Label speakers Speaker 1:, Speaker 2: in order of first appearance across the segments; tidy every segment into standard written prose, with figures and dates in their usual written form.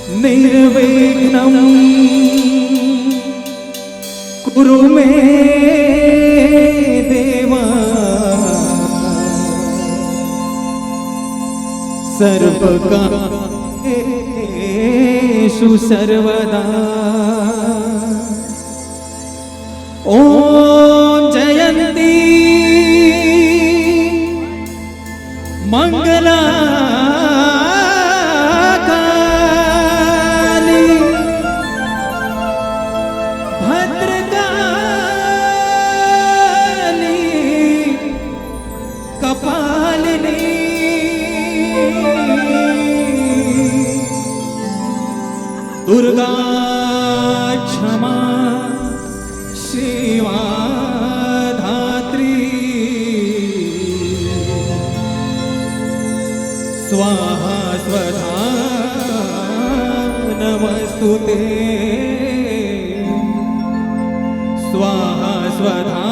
Speaker 1: निर्विघ्नं कुरु मे देव सर्वकार्येषु सर्वदा। ओम जयंती मंगला दुर्गा क्षमा शिवा धात्री स्वाहा स्वधा नमस्तुते स्वाहा स्वधा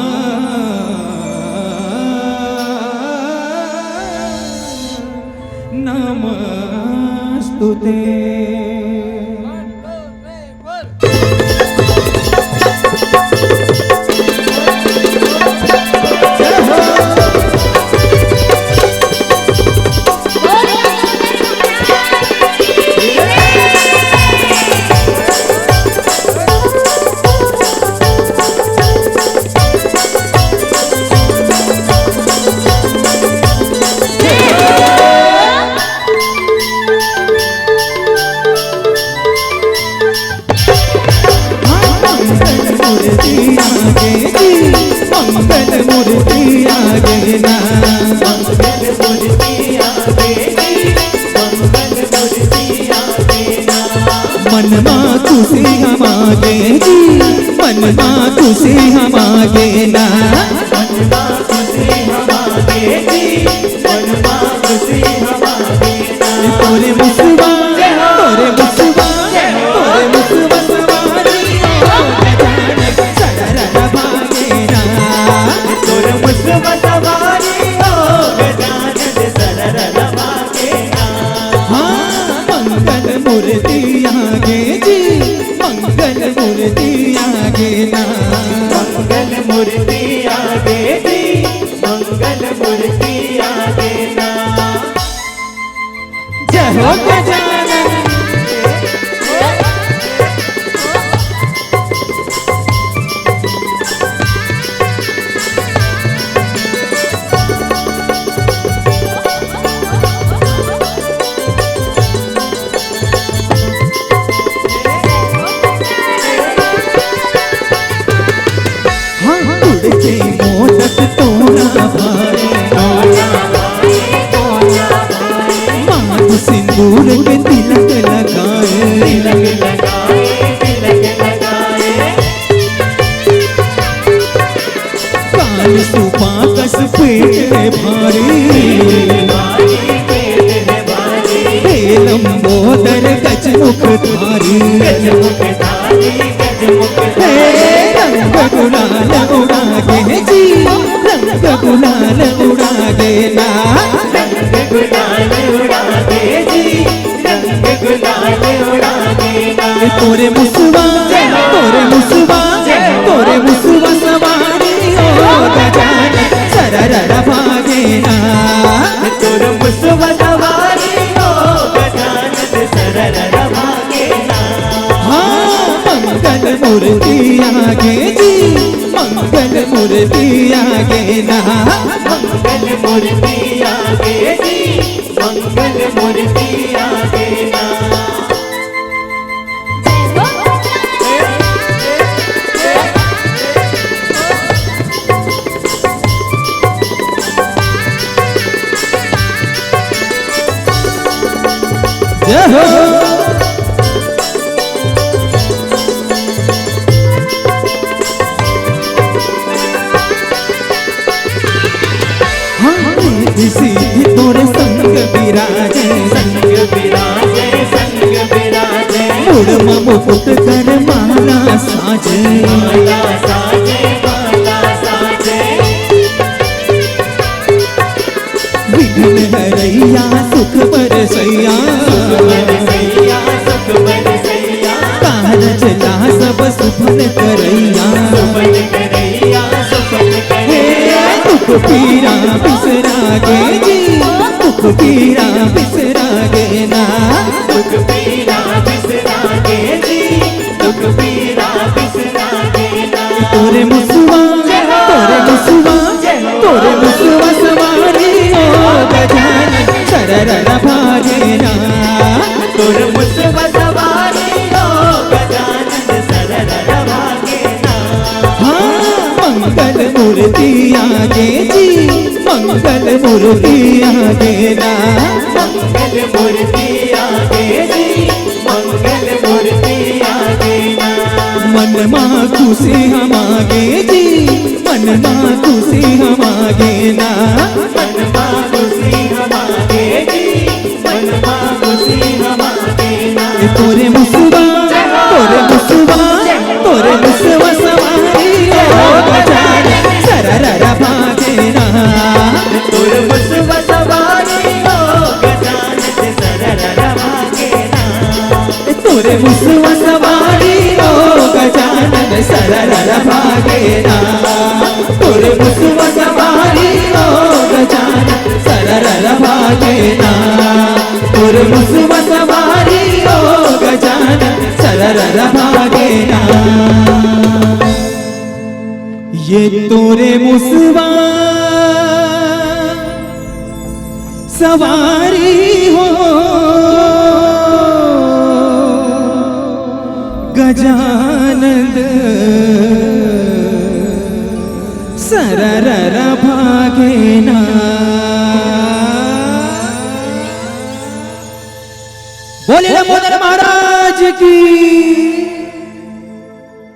Speaker 1: नमस्तुते। मनमा खुशी हम आगे जी, मनमा खुशी हम आगे ना,
Speaker 2: मनमा खुशी हम आगे जी, मनमा खुशी हम आगे ना।
Speaker 1: तोरे मुसवा तोरे मुसवा तोरे मुसवा सवारी सररा भागे ना,
Speaker 2: तोरे मुसवा सवारी हो गजानन सररा भागे ना।
Speaker 1: हाँ मंगल मूर्ति आगे जी, मंगल मूर्ति आगे ना,
Speaker 2: मंगल मूर्ति आगे जी, मंगल मूर्ति आगे ना।
Speaker 1: जय हो गजानन। मोदक तोड़ा भाई माथ सिंदूर के तिलक लगाए, कान सुपाकस पेट है भारी, हे लंबोदर गजमुख धारी, हे रंग गुलाल उड़ागे जी, रंग गुलाल उड़ागे ना,
Speaker 2: रंग गुलाल उड़ागे जी, रंग गुलाल उड़ागे ना।
Speaker 1: तोरे मुसवा तोरे मुसवा तोरे मुसवा सवारी हो गजानन सररा भागे ना,
Speaker 2: तोरे मुसवा सवारी हो गजानन सररा भागे ना।
Speaker 1: हाँ मंगल मूर्ति आगे जी, मंगल मूर्ति आगे ना,
Speaker 2: मंगल मूर्ति आगे जी, मंगल मूर्ति आगे ना।
Speaker 1: जय हो। सीधी तोरे संग विराजे,
Speaker 2: संग विराजे, संग विराजे।
Speaker 1: उड़म मुकुट कर माला साजे,
Speaker 2: माला साजे, माला साजे। विघ्न हरैया सुख बरसैया,
Speaker 1: सुख बरसैया, सुख पीरा बिसरागे जी, दुख पीरा बिसरागे ना।
Speaker 2: दुख पीरा बिसरागे जी, दुख पीरा बिसरागे ना।
Speaker 1: तोरे मुसवा सवारी हो गजानन सररर भागे ना।
Speaker 2: तोरे मुसवा सवारी हो गजानन सररर भागे ना।
Speaker 1: हाँ मंगल मूर्ति आगे जी, मंगल मूर्ति आगे ना।
Speaker 2: मंगल मूर्ति आगे जी, मंगल मूर्ति आगे ना।
Speaker 1: मन माँ खुशी हम आगे जी, मन माँ खुशी हम आगे ना।
Speaker 2: मन माँ खुशी हम आगे जी, मन माँ खुशी हम आगे ना।
Speaker 1: तोरे मुसवा सवारी हो गजानन सररर भागे ना।
Speaker 2: तोरे मुसवा सवारी हो गजानन सररर भागे ना।
Speaker 1: तोरे मुसवा सवारी हो गजानन सररर भागे ना। तोरे मुसवा सवारी हो गजानन सररर भागे ना। तोरे मुसवा सवारी हो गजानन सररर भागे ना। ये तोरे मुसवा सवारी हो गजानन सररर भागे ना। बोले नमो महाराज की।